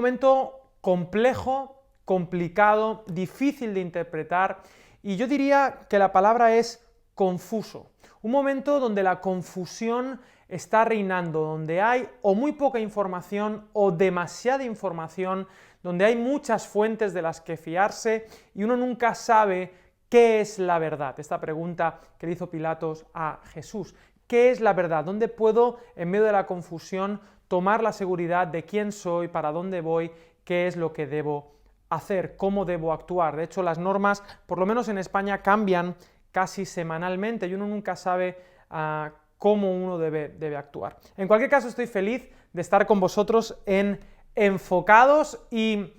momento complejo, complicado, difícil de interpretar, y yo diría que la palabra es confuso. Un momento donde la confusión está reinando, donde hay o muy poca información o demasiada información, donde hay muchas fuentes de las que fiarse y uno nunca sabe qué es la verdad. Esta pregunta que le hizo Pilatos a Jesús. ¿Qué es la verdad? ¿Dónde puedo, en medio de la confusión, tomar la seguridad de quién soy, para dónde voy, qué es lo que debo hacer, cómo debo actuar? De hecho, las normas, por lo menos en España, cambian casi semanalmente y uno nunca sabe cómo uno debe actuar. En cualquier caso, estoy feliz de estar con vosotros en Enfocados y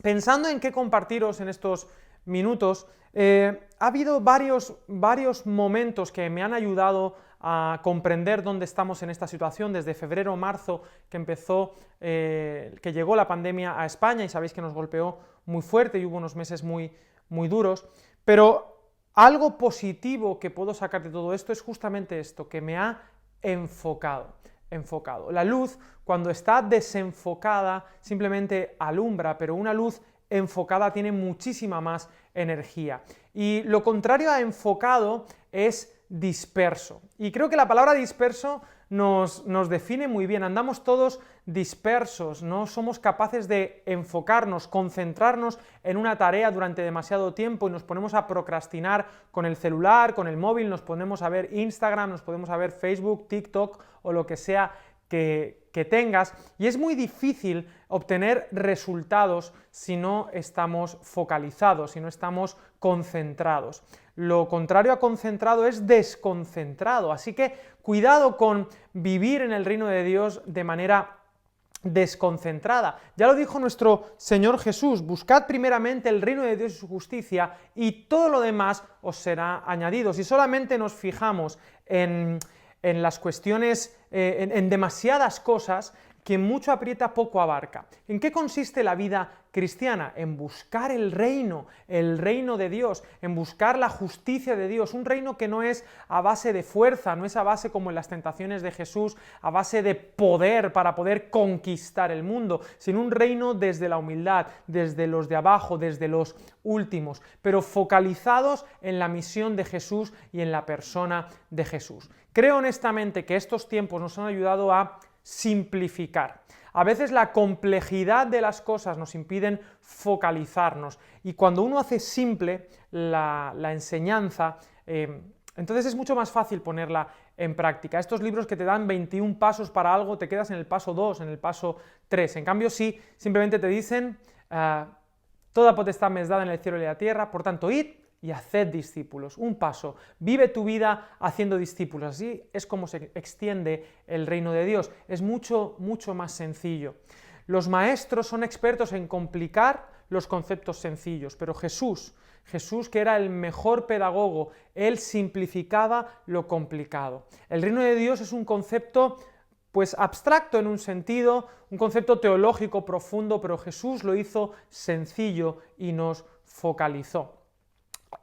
pensando en qué compartiros en estos minutos. Ha habido varios momentos que me han ayudado a comprender dónde estamos en esta situación, desde febrero o marzo que llegó la pandemia a España, y sabéis que nos golpeó muy fuerte y hubo unos meses muy duros, pero algo positivo que puedo sacar de todo esto es justamente esto, que me ha enfocado. La luz, cuando está desenfocada, simplemente alumbra, pero una luz enfocada tiene muchísima más energía. Y lo contrario a enfocado es disperso. Y creo que la palabra disperso nos define muy bien. Andamos todos dispersos, no somos capaces de enfocarnos, concentrarnos en una tarea durante demasiado tiempo y nos ponemos a procrastinar con el celular, con el móvil, nos ponemos a ver Instagram, nos ponemos a ver Facebook, TikTok o lo que sea que tengas, y es muy difícil obtener resultados si no estamos focalizados, si no estamos concentrados. Lo contrario a concentrado es desconcentrado, así que cuidado con vivir en el reino de Dios de manera desconcentrada. Ya lo dijo nuestro Señor Jesús: buscad primeramente el reino de Dios y su justicia, y todo lo demás os será añadido. Si solamente nos fijamos en las cuestiones, en demasiadas cosas, quien mucho aprieta poco abarca. ¿En qué consiste la vida cristiana? En buscar el reino de Dios, en buscar la justicia de Dios, un reino que no es a base de fuerza, no es a base, como en las tentaciones de Jesús, a base de poder para poder conquistar el mundo, sino un reino desde la humildad, desde los de abajo, desde los últimos, pero focalizados en la misión de Jesús y en la persona de Jesús. Creo honestamente que estos tiempos nos han ayudado a simplificar. A veces la complejidad de las cosas nos impiden focalizarnos, y cuando uno hace simple la enseñanza, entonces es mucho más fácil ponerla en práctica. Estos libros que te dan 21 pasos para algo, te quedas en el paso 2, en el paso 3. En cambio, si simplemente te dicen toda potestad me es dada en el cielo y en la tierra, por tanto, id y haced discípulos. Un paso, vive tu vida haciendo discípulos. Así es como se extiende el reino de Dios. Es mucho más sencillo. Los maestros son expertos en complicar los conceptos sencillos, pero Jesús, que era el mejor pedagogo, él simplificaba lo complicado. El reino de Dios es un concepto abstracto en un sentido, un concepto teológico profundo, pero Jesús lo hizo sencillo y nos focalizó.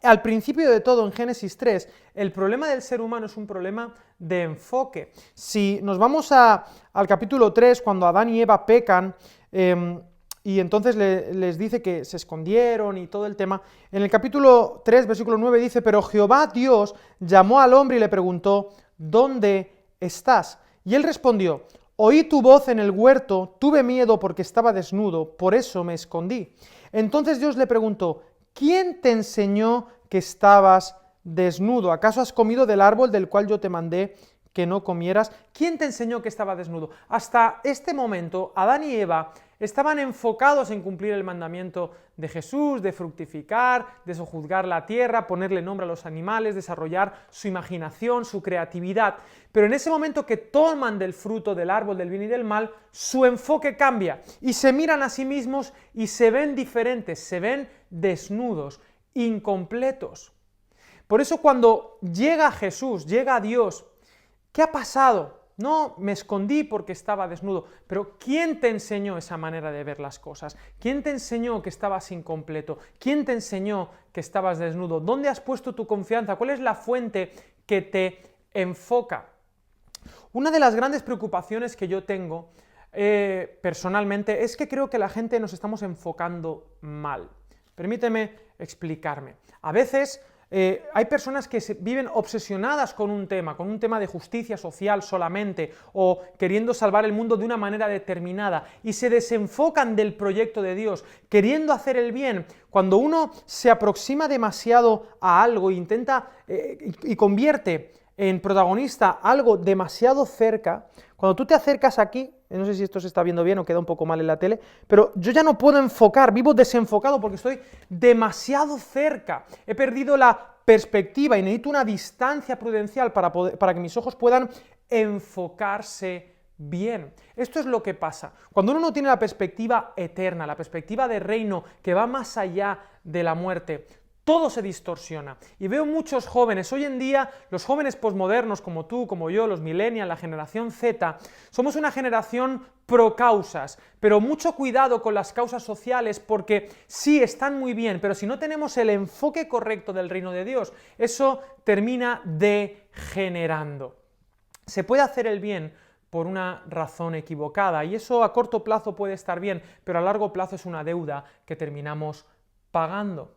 Al principio de todo, en Génesis 3, el problema del ser humano es un problema de enfoque. Si nos vamos al capítulo 3, cuando Adán y Eva pecan, y entonces les dice que se escondieron y todo el tema, en el capítulo 3, versículo 9 dice: pero Jehová Dios llamó al hombre y le preguntó: ¿dónde estás? Y él respondió: oí tu voz en el huerto, tuve miedo porque estaba desnudo, por eso me escondí. Entonces Dios le preguntó: ¿quién te enseñó que estabas desnudo? ¿Acaso has comido del árbol del cual yo te mandé que no comieras? ¿Quién te enseñó que estaba desnudo? Hasta este momento, Adán y Eva estaban enfocados en cumplir el mandamiento de Jesús, de fructificar, de sojuzgar la tierra, ponerle nombre a los animales, desarrollar su imaginación, su creatividad. Pero en ese momento que toman del fruto del árbol del bien y del mal, su enfoque cambia y se miran a sí mismos y se ven diferentes, se ven desnudos, incompletos. Por eso cuando llega Jesús, llega Dios, ¿qué ha pasado? No, me escondí porque estaba desnudo. Pero ¿quién te enseñó esa manera de ver las cosas? ¿Quién te enseñó que estabas incompleto? ¿Quién te enseñó que estabas desnudo? ¿Dónde has puesto tu confianza? ¿Cuál es la fuente que te enfoca? Una de las grandes preocupaciones que yo tengo personalmente es que creo que la gente nos estamos enfocando mal. Permíteme explicarme. A veces hay personas que viven obsesionadas con un tema de justicia social solamente, o queriendo salvar el mundo de una manera determinada, y se desenfocan del proyecto de Dios, queriendo hacer el bien. Cuando uno se aproxima demasiado a algo e intenta y convierte en protagonista algo demasiado cerca, cuando tú te acercas aquí, no sé si esto se está viendo bien o queda un poco mal en la tele, pero yo ya no puedo enfocar, vivo desenfocado porque estoy demasiado cerca. He perdido la perspectiva y necesito una distancia prudencial para que mis ojos puedan enfocarse bien. Esto es lo que pasa. Cuando uno no tiene la perspectiva eterna, la perspectiva de reino que va más allá de la muerte, todo se distorsiona. Y veo muchos jóvenes, hoy en día, los jóvenes posmodernos como tú, como yo, los millennials, la generación Z, somos una generación pro causas, pero mucho cuidado con las causas sociales porque sí, están muy bien, pero si no tenemos el enfoque correcto del reino de Dios, eso termina degenerando. Se puede hacer el bien por una razón equivocada y eso a corto plazo puede estar bien, pero a largo plazo es una deuda que terminamos pagando.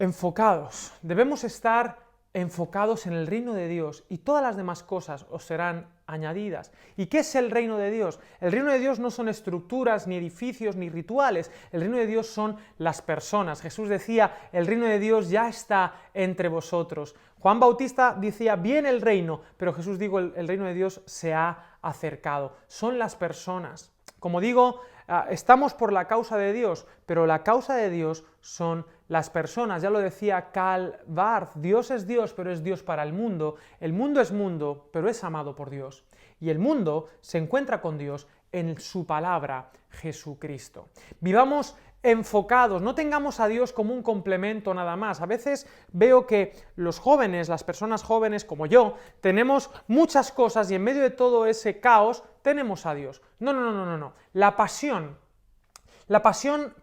Enfocados. Debemos estar enfocados en el reino de Dios y todas las demás cosas os serán añadidas. ¿Y qué es el reino de Dios? El reino de Dios no son estructuras, ni edificios, ni rituales. El reino de Dios son las personas. Jesús decía, el reino de Dios ya está entre vosotros. Juan Bautista decía, viene el reino, pero Jesús dijo, el reino de Dios se ha acercado. Son las personas. Como digo, estamos por la causa de Dios, pero la causa de Dios son las personas. Ya lo decía Karl Barth, Dios es Dios, pero es Dios para el mundo es mundo, pero es amado por Dios. Y el mundo se encuentra con Dios en su palabra, Jesucristo. Vivamos enfocados, no tengamos a Dios como un complemento nada más. A veces veo que los jóvenes, las personas jóvenes como yo, tenemos muchas cosas y en medio de todo ese caos tenemos a Dios. No. La pasión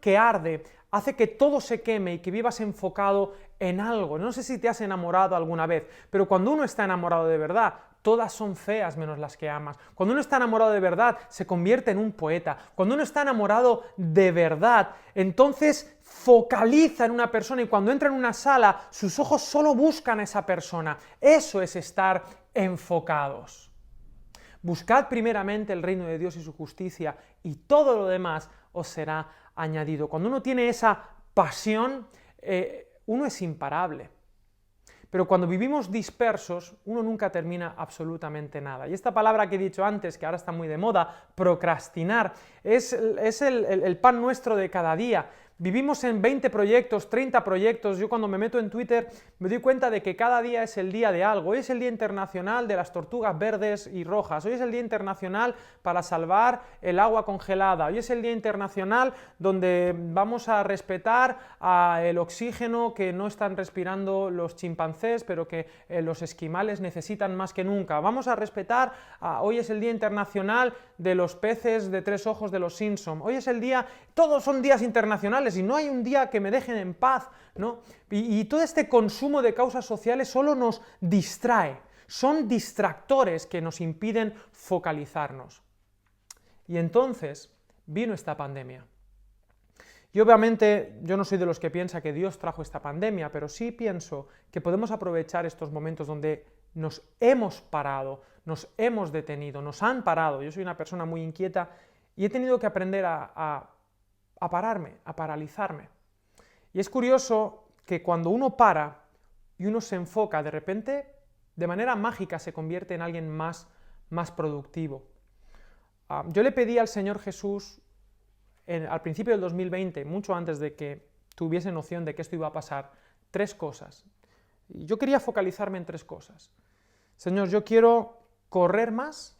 que arde hace que todo se queme y que vivas enfocado en algo. No sé si te has enamorado alguna vez, pero cuando uno está enamorado de verdad, todas son feas menos las que amas. Cuando uno está enamorado de verdad, se convierte en un poeta. Cuando uno está enamorado de verdad, entonces focaliza en una persona y cuando entra en una sala, sus ojos solo buscan a esa persona. Eso es estar enfocados. Buscad primeramente el reino de Dios y su justicia y todo lo demás os será añadido. Cuando uno tiene esa pasión, uno es imparable. Pero cuando vivimos dispersos, uno nunca termina absolutamente nada. Y esta palabra que he dicho antes, que ahora está muy de moda, procrastinar, es el pan nuestro de cada día. Vivimos en 20 proyectos, 30 proyectos. Yo cuando me meto en Twitter me doy cuenta de que cada día es el día de algo. Hoy es el Día Internacional de las Tortugas Verdes y Rojas. Hoy es el Día Internacional para salvar el agua congelada. Hoy es el Día Internacional donde vamos a respetar el oxígeno que no están respirando los chimpancés, pero que los esquimales necesitan más que nunca. Vamos a respetar, hoy es el Día Internacional de los peces de 3 ojos de los Simpson. Hoy es el día, todos son días internacionales y no hay un día que me dejen en paz, ¿no? Y todo este consumo de causas sociales solo nos distrae, son distractores que nos impiden focalizarnos. Y entonces vino esta pandemia. Y obviamente yo no soy de los que piensa que Dios trajo esta pandemia, pero sí pienso que podemos aprovechar estos momentos donde nos hemos parado, nos hemos detenido, nos han parado. Yo soy una persona muy inquieta y he tenido que aprender a pararme, a paralizarme. Y es curioso que cuando uno para y uno se enfoca, de repente, de manera mágica se convierte en alguien más productivo. Yo le pedí al Señor Jesús al principio del 2020, mucho antes de que tuviese noción de que esto iba a pasar, 3 cosas. Y yo quería focalizarme en 3 cosas. Señor, yo quiero correr más,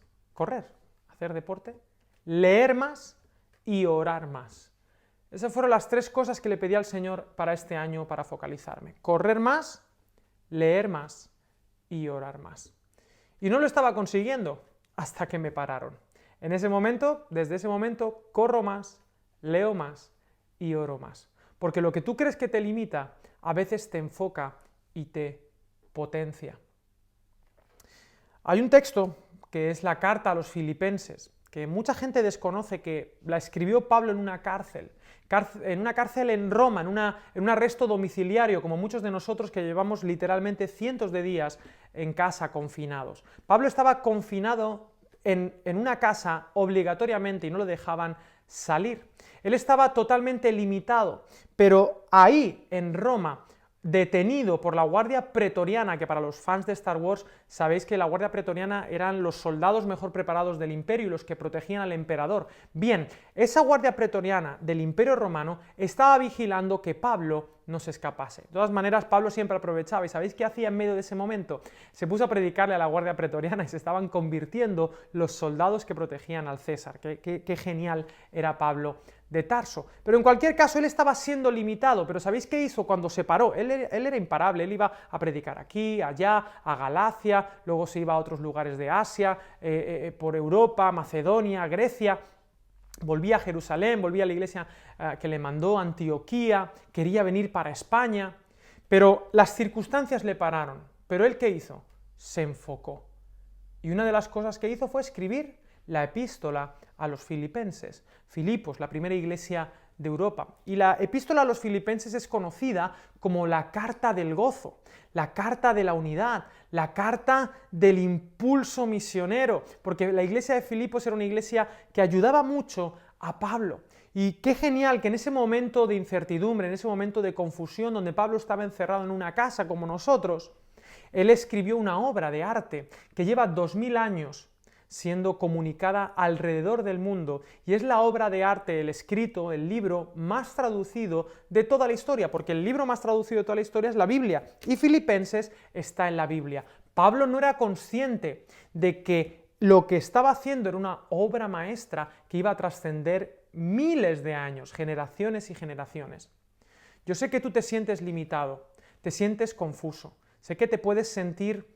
hacer deporte, leer más y orar más. Esas fueron las 3 cosas que le pedí al Señor para este año para focalizarme. Correr más, leer más y orar más. Y no lo estaba consiguiendo hasta que me pararon. En ese momento, desde ese momento, corro más, leo más y oro más. Porque lo que tú crees que te limita, a veces te enfoca y te potencia. Hay un texto que es la carta a los Filipenses, que mucha gente desconoce que la escribió Pablo en una cárcel en Roma, en un arresto domiciliario, como muchos de nosotros que llevamos literalmente cientos de días en casa confinados. Pablo estaba confinado en una casa obligatoriamente y no lo dejaban salir. Él estaba totalmente limitado, pero ahí, en Roma, detenido por la Guardia Pretoriana, que para los fans de Star Wars sabéis que la Guardia Pretoriana eran los soldados mejor preparados del imperio y los que protegían al emperador. Bien, esa Guardia Pretoriana del Imperio Romano estaba vigilando que Pablo no se escapase. De todas maneras, Pablo siempre aprovechaba, y ¿sabéis qué hacía en medio de ese momento? Se puso a predicarle a la Guardia Pretoriana y se estaban convirtiendo los soldados que protegían al César. Qué genial era Pablo de Tarso. Pero en cualquier caso, él estaba siendo limitado, pero ¿sabéis qué hizo cuando se paró? Él era imparable, él iba a predicar aquí, allá, a Galacia, luego se iba a otros lugares de Asia, por Europa, Macedonia, Grecia, volvía a Jerusalén, volvía a la iglesia que le mandó, Antioquía, quería venir para España, pero las circunstancias le pararon. ¿Pero él qué hizo? Se enfocó. Y una de las cosas que hizo fue escribir la epístola a los filipenses. Filipos, la primera iglesia de Europa. Y la epístola a los filipenses es conocida como la carta del gozo, la carta de la unidad, la carta del impulso misionero, porque la iglesia de Filipos era una iglesia que ayudaba mucho a Pablo. Y qué genial que en ese momento de incertidumbre, en ese momento de confusión, donde Pablo estaba encerrado en una casa como nosotros, él escribió una obra de arte que lleva 2000 años siendo comunicada alrededor del mundo, y es la obra de arte, el escrito, el libro más traducido de toda la historia, porque el libro más traducido de toda la historia es la Biblia, y Filipenses está en la Biblia. Pablo no era consciente de que lo que estaba haciendo era una obra maestra que iba a trascender miles de años, generaciones y generaciones. Yo sé que tú te sientes limitado, te sientes confuso, sé que te puedes sentir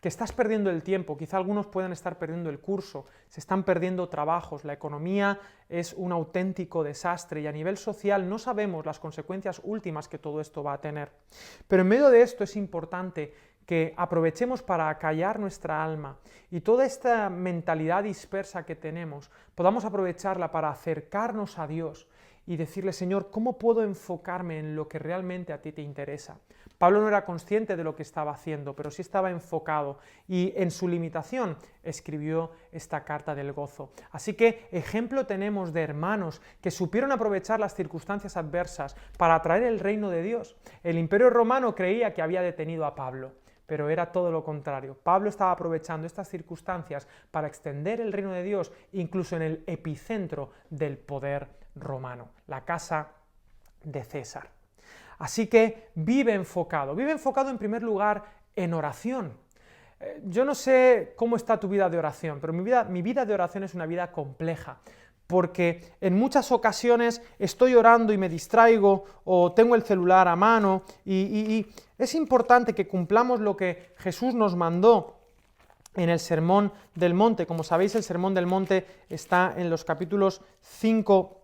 que estás perdiendo el tiempo, quizá algunos puedan estar perdiendo el curso, se están perdiendo trabajos, la economía es un auténtico desastre y a nivel social no sabemos las consecuencias últimas que todo esto va a tener. Pero en medio de esto es importante que aprovechemos para acallar nuestra alma y toda esta mentalidad dispersa que tenemos, podamos aprovecharla para acercarnos a Dios y decirle: Señor, ¿cómo puedo enfocarme en lo que realmente a ti te interesa? Pablo no era consciente de lo que estaba haciendo, pero sí estaba enfocado y en su limitación escribió esta carta del gozo. Así que ejemplo tenemos de hermanos que supieron aprovechar las circunstancias adversas para traer el reino de Dios. El Imperio Romano creía que había detenido a Pablo, pero era todo lo contrario. Pablo estaba aprovechando estas circunstancias para extender el reino de Dios, incluso en el epicentro del poder romano, la casa de César. Así que vive enfocado en primer lugar en oración. Yo no sé cómo está tu vida de oración, pero mi vida de oración es una vida compleja, porque en muchas ocasiones estoy orando y me distraigo o tengo el celular a mano y es importante que cumplamos lo que Jesús nos mandó en el Sermón del Monte. Como sabéis, el Sermón del Monte está en los capítulos 5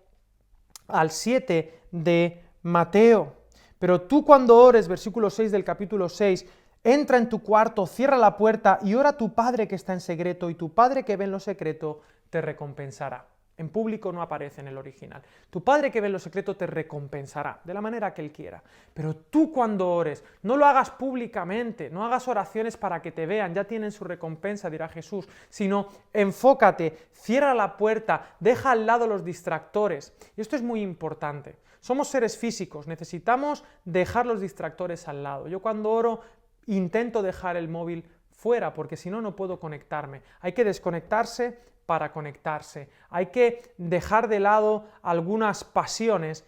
al 7 de Mateo. Pero tú cuando ores, versículo 6 del capítulo 6, entra en tu cuarto, cierra la puerta y ora a tu Padre que está en secreto, y tu Padre que ve en lo secreto te recompensará. En público no aparece en el original. Tu Padre que ve en lo secreto te recompensará, de la manera que Él quiera. Pero tú cuando ores, no lo hagas públicamente, no hagas oraciones para que te vean, ya tienen su recompensa, dirá Jesús, sino enfócate, cierra la puerta, deja al lado los distractores. Y esto es muy importante. Somos seres físicos, necesitamos dejar los distractores al lado. Yo cuando oro intento dejar el móvil fuera, porque si no, no puedo conectarme. Hay que desconectarse para conectarse. Hay que dejar de lado algunas pasiones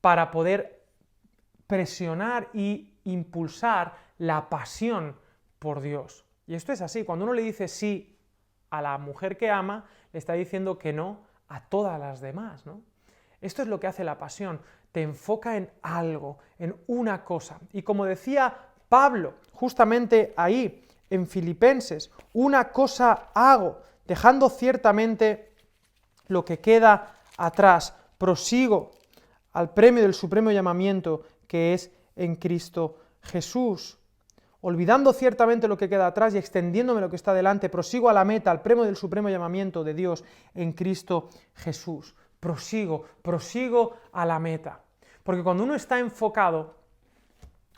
para poder presionar y impulsar la pasión por Dios. Y esto es así. Cuando uno le dice sí a la mujer que ama, le está diciendo que no a todas las demás, ¿no? Esto es lo que hace la pasión, te enfoca en algo, en una cosa. Y como decía Pablo, justamente ahí, en Filipenses, una cosa hago, dejando ciertamente lo que queda atrás, prosigo al premio del supremo llamamiento que es en Cristo Jesús. olvidando ciertamente lo que queda atrás y extendiéndome lo que está delante, prosigo a la meta, al premio del supremo llamamiento de Dios en Cristo Jesús. Prosigo a la meta. Porque cuando uno está enfocado,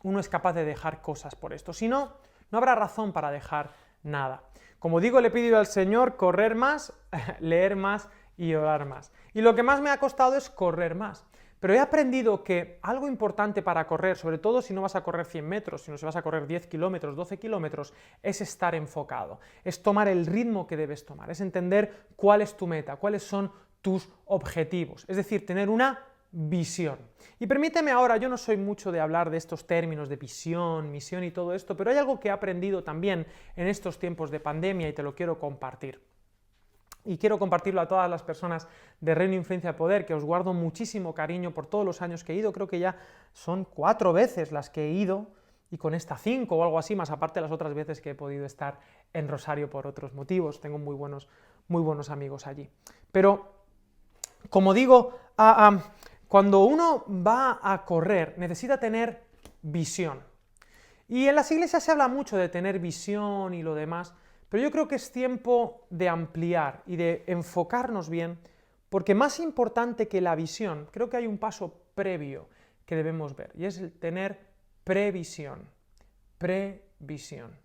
uno es capaz de dejar cosas por esto. Si no, no habrá razón para dejar nada. Como digo, le he pedido al Señor correr más, leer más y orar más. Y lo que más me ha costado es correr más. Pero he aprendido que algo importante para correr, sobre todo si no vas a correr 100 metros, sino si vas a correr 10 kilómetros, 12 kilómetros, es estar enfocado, es tomar el ritmo que debes tomar, es entender cuál es tu meta, cuáles son tus objetivos, es decir, tener una visión. Y permíteme ahora, yo no soy mucho de hablar de estos términos de visión, misión y todo esto, pero hay algo que he aprendido también en estos tiempos de pandemia y te lo quiero compartir. Y quiero compartirlo a todas las personas de Reino Influencia de Poder, que os guardo muchísimo cariño por todos los años que he ido. Creo que ya son 4 veces las que he ido, y con esta 5 o algo así, más aparte de las otras veces que he podido estar en Rosario por otros motivos. Tengo muy buenos amigos allí. Pero, como digo, cuando uno va a correr, necesita tener visión. Y en las iglesias se habla mucho de tener visión y lo demás, pero yo creo que es tiempo de ampliar y de enfocarnos bien, porque más importante que la visión, creo que hay un paso previo que debemos ver, y es el tener previsión. Previsión.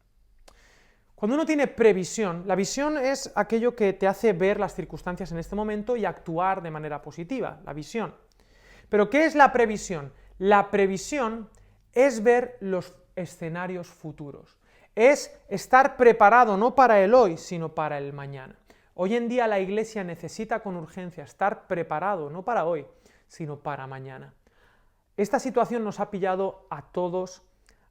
Cuando uno tiene previsión, la visión es aquello que te hace ver las circunstancias en este momento y actuar de manera positiva, la visión. Pero ¿qué es la previsión? La previsión es ver los escenarios futuros. Es estar preparado no para el hoy, sino para el mañana. Hoy en día la Iglesia necesita con urgencia estar preparado no para hoy, sino para mañana. Esta situación nos ha pillado a todos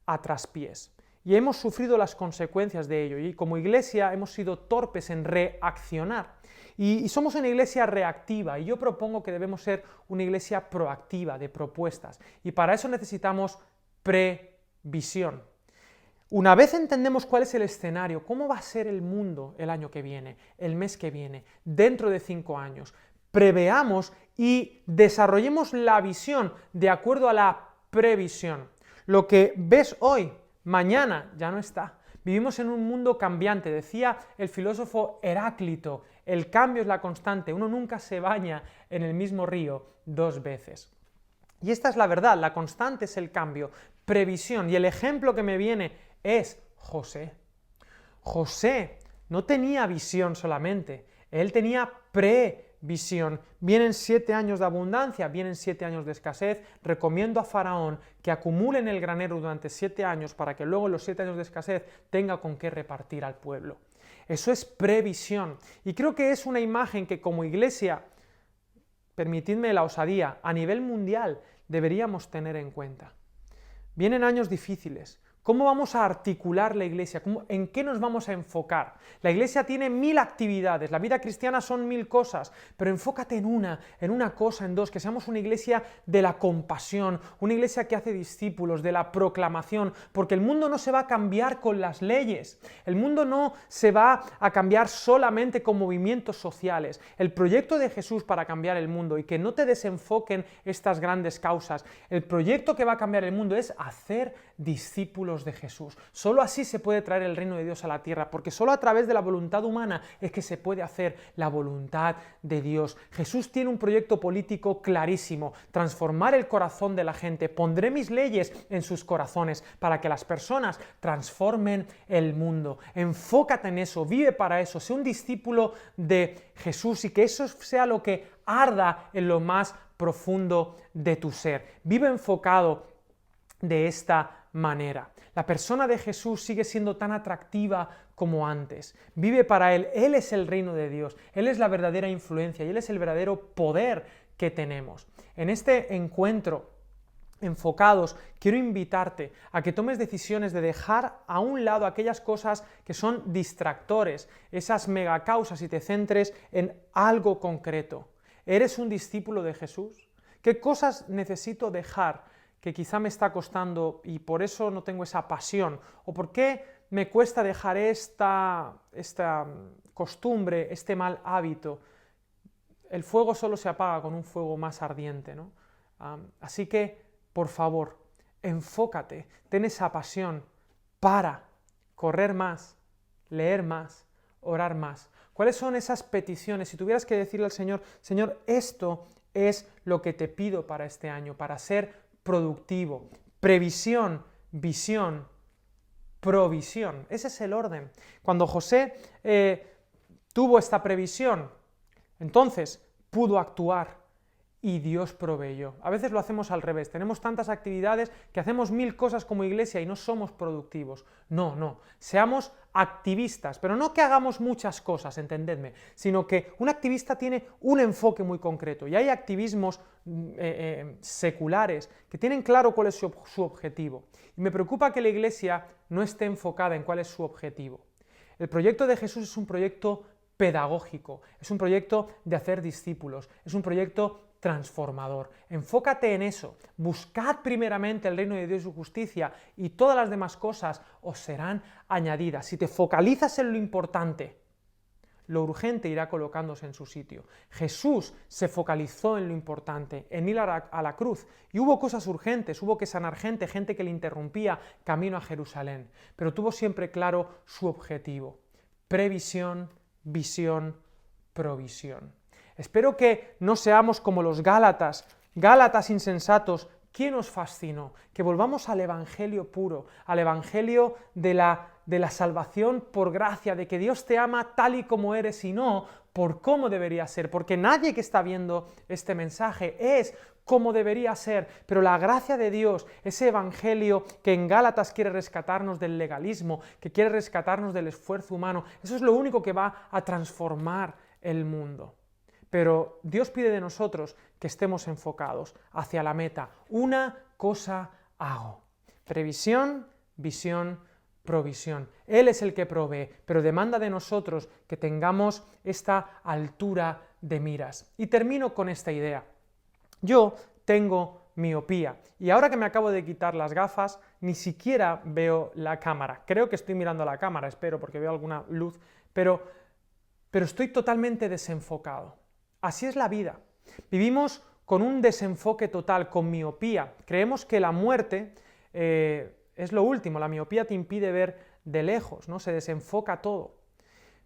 a traspiés y hemos sufrido las consecuencias de ello, y como Iglesia hemos sido torpes en reaccionar. Y somos una iglesia reactiva, y yo propongo que debemos ser una iglesia proactiva, de propuestas, y para eso necesitamos previsión. Una vez entendemos cuál es el escenario, cómo va a ser el mundo el año que viene, el mes que viene, dentro de 5 años, preveamos y desarrollemos la visión de acuerdo a la previsión. Lo que ves hoy, mañana ya no está. Vivimos en un mundo cambiante, decía el filósofo Heráclito, el cambio es la constante, uno nunca se baña en el mismo río 2 veces. Y esta es la verdad, la constante es el cambio, previsión, y el ejemplo que me viene es José. José no tenía visión solamente, él tenía previsión. Vienen 7 años de abundancia, vienen 7 años de escasez. Recomiendo a Faraón que acumule en el granero durante 7 años para que luego en los 7 años de escasez tenga con qué repartir al pueblo. Eso es previsión. Y creo que es una imagen que como iglesia, permitidme la osadía, a nivel mundial deberíamos tener en cuenta. Vienen años difíciles. ¿Cómo vamos a articular la iglesia? ¿En qué nos vamos a enfocar? La iglesia tiene 1000 actividades, la vida cristiana son 1000 cosas, pero enfócate en una cosa, en 2, que seamos una iglesia de la compasión, una iglesia que hace discípulos, de la proclamación, porque el mundo no se va a cambiar con las leyes, el mundo no se va a cambiar solamente con movimientos sociales. El proyecto de Jesús para cambiar el mundo, y que no te desenfoquen estas grandes causas, el proyecto que va a cambiar el mundo es hacer discípulos de Jesús. Solo así se puede traer el reino de Dios a la tierra, porque solo a través de la voluntad humana es que se puede hacer la voluntad de Dios. Jesús tiene un proyecto político clarísimo: transformar el corazón de la gente. Pondré mis leyes en sus corazones para que las personas transformen el mundo. Enfócate en eso, vive para eso, sé un discípulo de Jesús, y que eso sea lo que arda en lo más profundo de tu ser. Vive enfocado de esta manera. La persona de Jesús sigue siendo tan atractiva como antes. Vive para Él. Él es el reino de Dios. Él es la verdadera influencia y Él es el verdadero poder que tenemos. En este encuentro, enfocados, quiero invitarte a que tomes decisiones de dejar a un lado aquellas cosas que son distractores, esas megacausas, y te centres en algo concreto. ¿Eres un discípulo de Jesús? ¿Qué cosas necesito dejar que quizá me está costando y por eso no tengo esa pasión? ¿O por qué me cuesta dejar esta costumbre, este mal hábito? El fuego solo se apaga con un fuego más ardiente, ¿no? Así que, por favor, enfócate, ten esa pasión, para correr más, leer más, orar más. ¿Cuáles son esas peticiones? Si tuvieras que decirle al Señor, Señor, esto es lo que te pido para este año, para ser productivo. Previsión, visión, provisión. Ese es el orden. Cuando José tuvo esta previsión, entonces pudo actuar y Dios proveyó. A veces lo hacemos al revés, tenemos tantas actividades que hacemos 1000 cosas como iglesia y no somos productivos. No, seamos activistas, pero no que hagamos muchas cosas, entendedme, sino que un activista tiene un enfoque muy concreto y hay activismos seculares que tienen claro cuál es su objetivo. Y me preocupa que la iglesia no esté enfocada en cuál es su objetivo. El proyecto de Jesús es un proyecto pedagógico, es un proyecto de hacer discípulos, es un proyecto transformador. Enfócate en eso. Buscad primeramente el reino de Dios y su justicia y todas las demás cosas os serán añadidas. Si te focalizas en lo importante, lo urgente irá colocándose en su sitio. Jesús se focalizó en lo importante, en ir a la cruz, y hubo cosas urgentes, hubo que sanar gente que le interrumpía camino a Jerusalén, pero tuvo siempre claro su objetivo: previsión, visión, provisión. Espero que no seamos como los Gálatas insensatos. ¿Quién os fascinó? Que volvamos al Evangelio puro, al Evangelio de la salvación por gracia, de que Dios te ama tal y como eres y no por cómo debería ser, porque nadie que está viendo este mensaje es como debería ser, pero la gracia de Dios, ese Evangelio que en Gálatas quiere rescatarnos del legalismo, que quiere rescatarnos del esfuerzo humano, eso es lo único que va a transformar el mundo. Pero Dios pide de nosotros que estemos enfocados hacia la meta. Una cosa hago: previsión, visión, provisión. Él es el que provee, pero demanda de nosotros que tengamos esta altura de miras. Y termino con esta idea. Yo tengo miopía y ahora que me acabo de quitar las gafas, ni siquiera veo la cámara. Creo que estoy mirando la cámara, espero, porque veo alguna luz, pero estoy totalmente desenfocado. Así es la vida. Vivimos con un desenfoque total, con miopía. Creemos que la muerte es lo último. La miopía te impide ver de lejos, ¿no? Se desenfoca todo.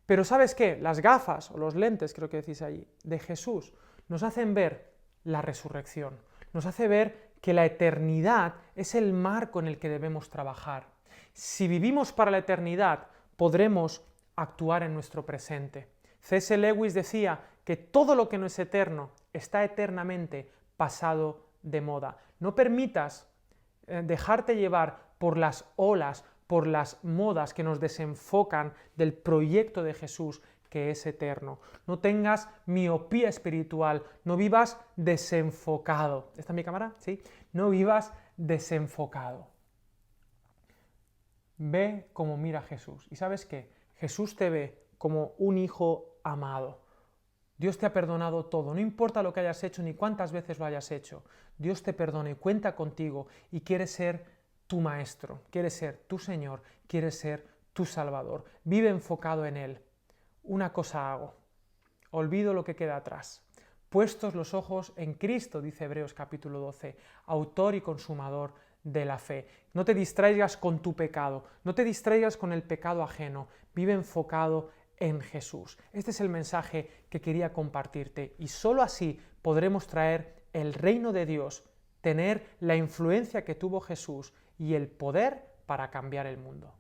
Pero ¿sabes qué? Las gafas, o los lentes, creo que decís allí, de Jesús, nos hacen ver la resurrección. Nos hace ver que la eternidad es el marco en el que debemos trabajar. Si vivimos para la eternidad, podremos actuar en nuestro presente. C.S. Lewis decía que todo lo que no es eterno está eternamente pasado de moda. No permitas dejarte llevar por las olas, por las modas que nos desenfocan del proyecto de Jesús, que es eterno. No tengas miopía espiritual, no vivas desenfocado. ¿Está en mi cámara? Sí. No vivas desenfocado. Ve como mira Jesús. ¿Y sabes qué? Jesús te ve como un hijo amado. Dios te ha perdonado todo, no importa lo que hayas hecho ni cuántas veces lo hayas hecho. Dios te perdona y cuenta contigo y quiere ser tu maestro, quiere ser tu Señor, quiere ser tu Salvador. Vive enfocado en Él. Una cosa hago: olvido lo que queda atrás. Puestos los ojos en Cristo, dice Hebreos capítulo 12, autor y consumador de la fe. No te distraigas con tu pecado, no te distraigas con el pecado ajeno, vive enfocado en Jesús. Este es el mensaje que quería compartirte y solo así podremos traer el reino de Dios, tener la influencia que tuvo Jesús y el poder para cambiar el mundo.